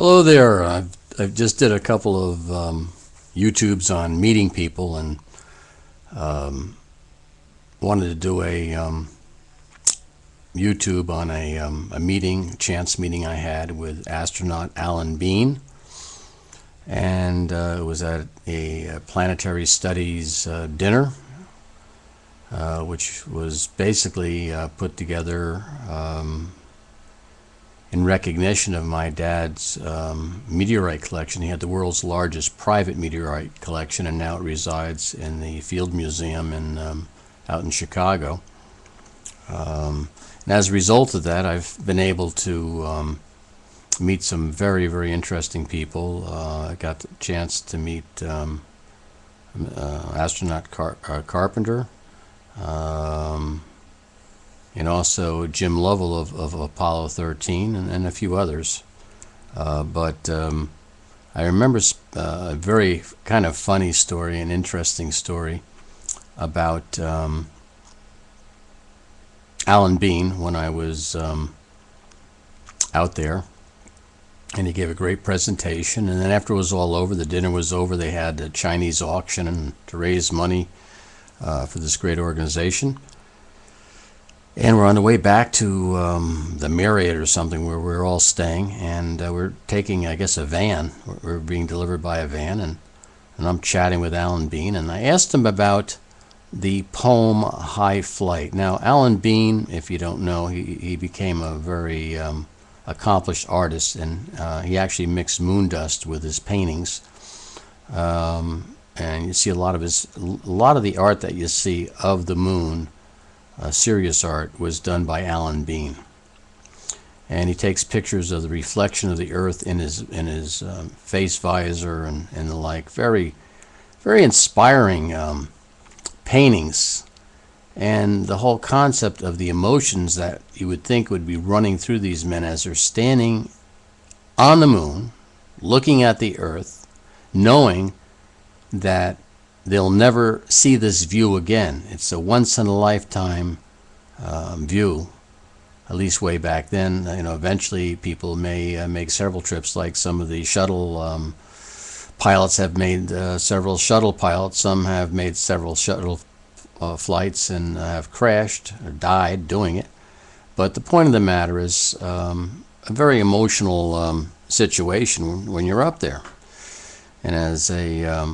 Hello there. I've just did a couple of YouTubes on meeting people and wanted to do a YouTube on a chance meeting I had with astronaut Alan Bean, and it was at a planetary studies dinner, which was basically put together in recognition of my dad's meteorite collection. He had the world's largest private meteorite collection, and now it resides in the Field Museum out in Chicago. And as a result of that, I've been able to meet some very, very interesting people. I got the chance to meet astronaut Carpenter, and also Jim Lovell of Apollo 13, and a few others. But I remember a very kind of funny story, an interesting story about Alan Bean when I was out there. And he gave a great presentation, and then after it was all over, the dinner was over, they had a Chinese auction to raise money for this great organization. And we're on the way back to the Marriott or something where we're all staying, and we're taking, I guess, a van. We're being delivered by a van, and I'm chatting with Alan Bean, and I asked him about the poem High Flight. Now, Alan Bean, if you don't know, he became a very accomplished artist, and he actually mixed moon dust with his paintings. And you see a lot of the art that you see of the moon, serious art, was done by Alan Bean. And he takes pictures of the reflection of the Earth in his face visor and the like. Very, very inspiring paintings. And the whole concept of the emotions that you would think would be running through these men as they're standing on the moon, looking at the Earth, knowing that they'll never see this view again. It's a once-in-a-lifetime view, at least way back then. Eventually people may make several trips, like some of the shuttle pilots have made several shuttle pilots. Some have made several shuttle flights and have crashed or died doing it. But the point of the matter is a very emotional situation when you're up there. And as a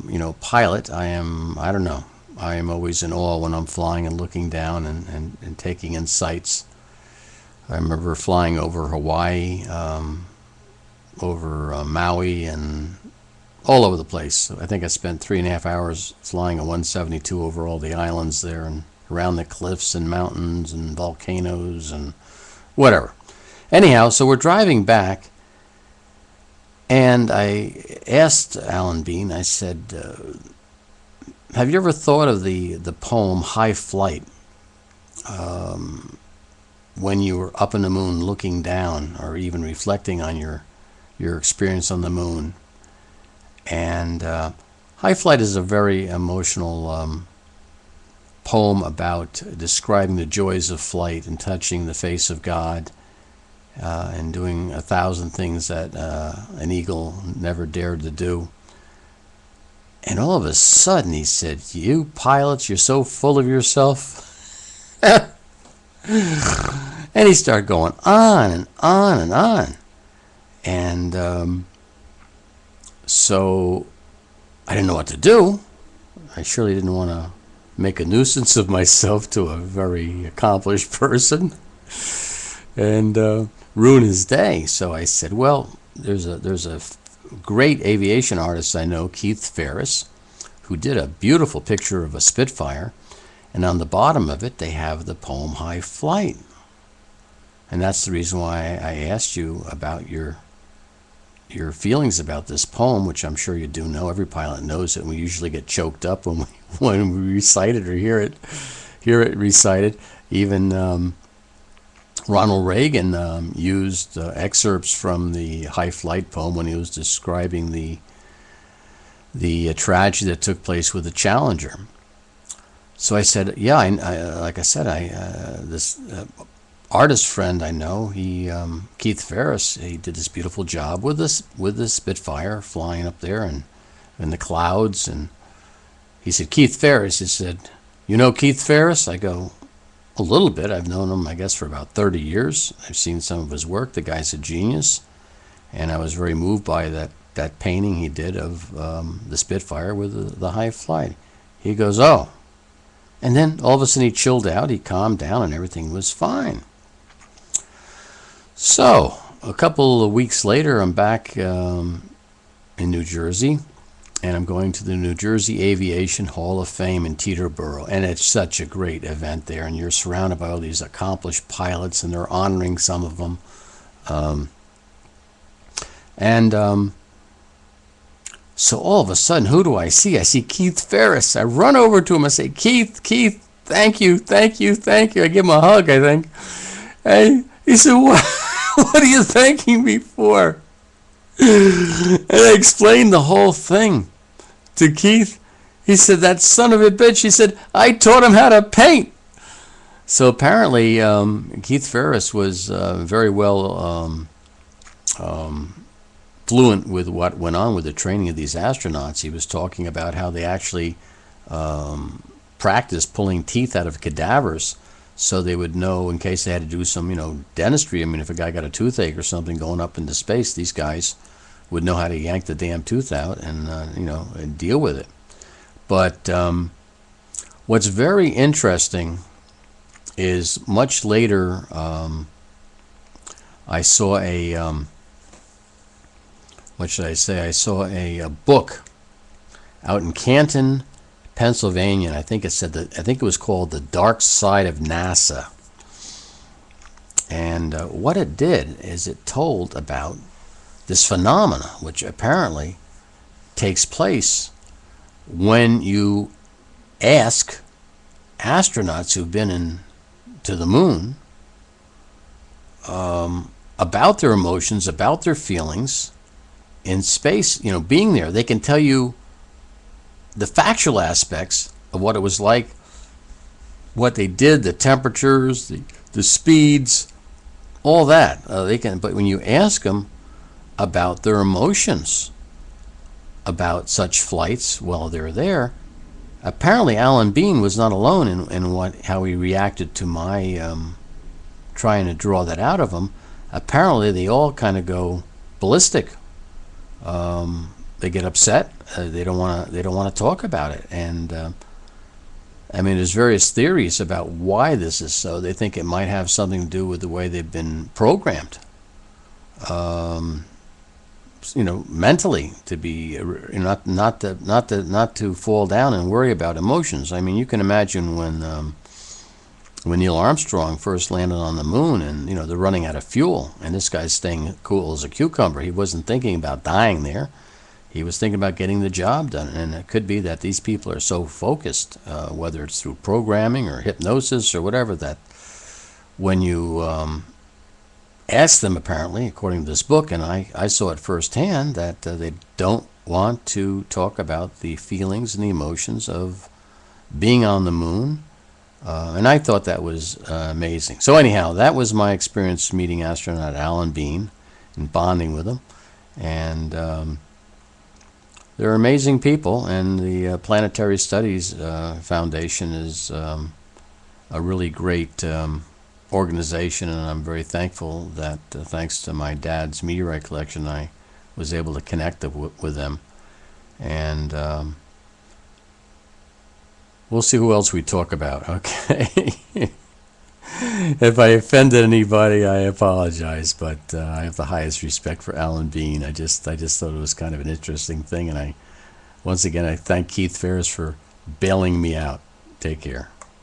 pilot, I am always in awe when I'm flying and looking down and taking in sights. I remember flying over Hawaii, over Maui, and all over the place. I think I spent 3.5 hours flying a 172 over all the islands there and around the cliffs and mountains and volcanoes and whatever. Anyhow, so we're driving back, and I asked Alan Bean, I said, have you ever thought of the poem High Flight when you were up in the moon looking down, or even reflecting on your experience on the moon? And High Flight is a very emotional poem about describing the joys of flight and touching the face of God, and doing 1,000 things that an eagle never dared to do. And all of a sudden he said, "You pilots, you're so full of yourself." And he started going on and on and on. And so I didn't know what to do. I surely didn't want to make a nuisance of myself to a very accomplished person and ruin his day. So I said, well, there's a great aviation artist I know, Keith Ferris, who did a beautiful picture of a Spitfire, and on the bottom of it they have the poem High Flight. And that's the reason why I asked you about your feelings about this poem, which I'm sure you do know. Every pilot knows it, and we usually get choked up when we recite it or hear it recited. Even Ronald Reagan used excerpts from the High Flight poem when he was describing the tragedy that took place with the Challenger. So I said, yeah, like I said, this artist friend I know, Keith Ferris, he did this beautiful job with this Spitfire flying up there and in the clouds. And he said, Keith Ferris, he said, you know Keith Ferris? I go, a little bit. I've known him, I guess, for about 30 years. I've seen some of his work. The guy's a genius. And I was very moved by that painting he did of the Spitfire with the high flight. He goes, oh. And then all of a sudden he chilled out, he calmed down, and everything was fine. So, a couple of weeks later, I'm back in New Jersey, and I'm going to the New Jersey Aviation Hall of Fame in Teterboro. And it's such a great event there, and you're surrounded by all these accomplished pilots, and they're honoring some of them. So all of a sudden, who do I see? I see Keith Ferris. I run over to him. I say, Keith, thank you. I give him a hug, I think. And he said, what are you thanking me for? And I explained the whole thing to Keith. He said, that son of a bitch. He said, I taught him how to paint. So apparently, Keith Ferris was very well fluent with what went on with the training of these astronauts. He was talking about how they actually practiced pulling teeth out of cadavers so they would know in case they had to do some, dentistry. I mean, if a guy got a toothache or something going up into space, these guys would know how to yank the damn tooth out and, and deal with it. But what's very interesting is much later I saw a what should I say? I saw a book out in Canton, Pennsylvania, and I think it was called The Dark Side of NASA. And what it did is it told about this phenomena, which apparently takes place when you ask astronauts who've been to the moon about their emotions, about their feelings in space, being there. They can tell you the factual aspects of what it was like, what they did, the temperatures, the speeds, all that. But when you ask them about their emotions about such flights while they're there, apparently Alan Bean was not alone in how he reacted to my trying to draw that out of him. Apparently they all kind of go ballistic. They get upset. They don't want to talk about it. And I mean, there's various theories about why this is so. They think it might have something to do with the way they've been programmed, mentally, to be not to fall down and worry about emotions. I mean, you can imagine when Neil Armstrong first landed on the moon, and they're running out of fuel, and this guy's staying cool as a cucumber. He wasn't thinking about dying there. He was thinking about getting the job done. And it could be that these people are so focused, whether it's through programming or hypnosis or whatever, that when you ask them, apparently, according to this book, and I saw it firsthand, that they don't want to talk about the feelings and the emotions of being on the moon. And I thought that was amazing. So anyhow, that was my experience meeting astronaut Alan Bean and bonding with him. And they're amazing people, and the Planetary Studies Foundation is a really great organization, and I'm very thankful that thanks to my dad's meteorite collection, I was able to connect with them. And we'll see who else we talk about, okay? If I offended anybody, I apologize, but I have the highest respect for Alan Bean. I just thought it was kind of an interesting thing, and once again I thank Keith Ferris for bailing me out. Take care.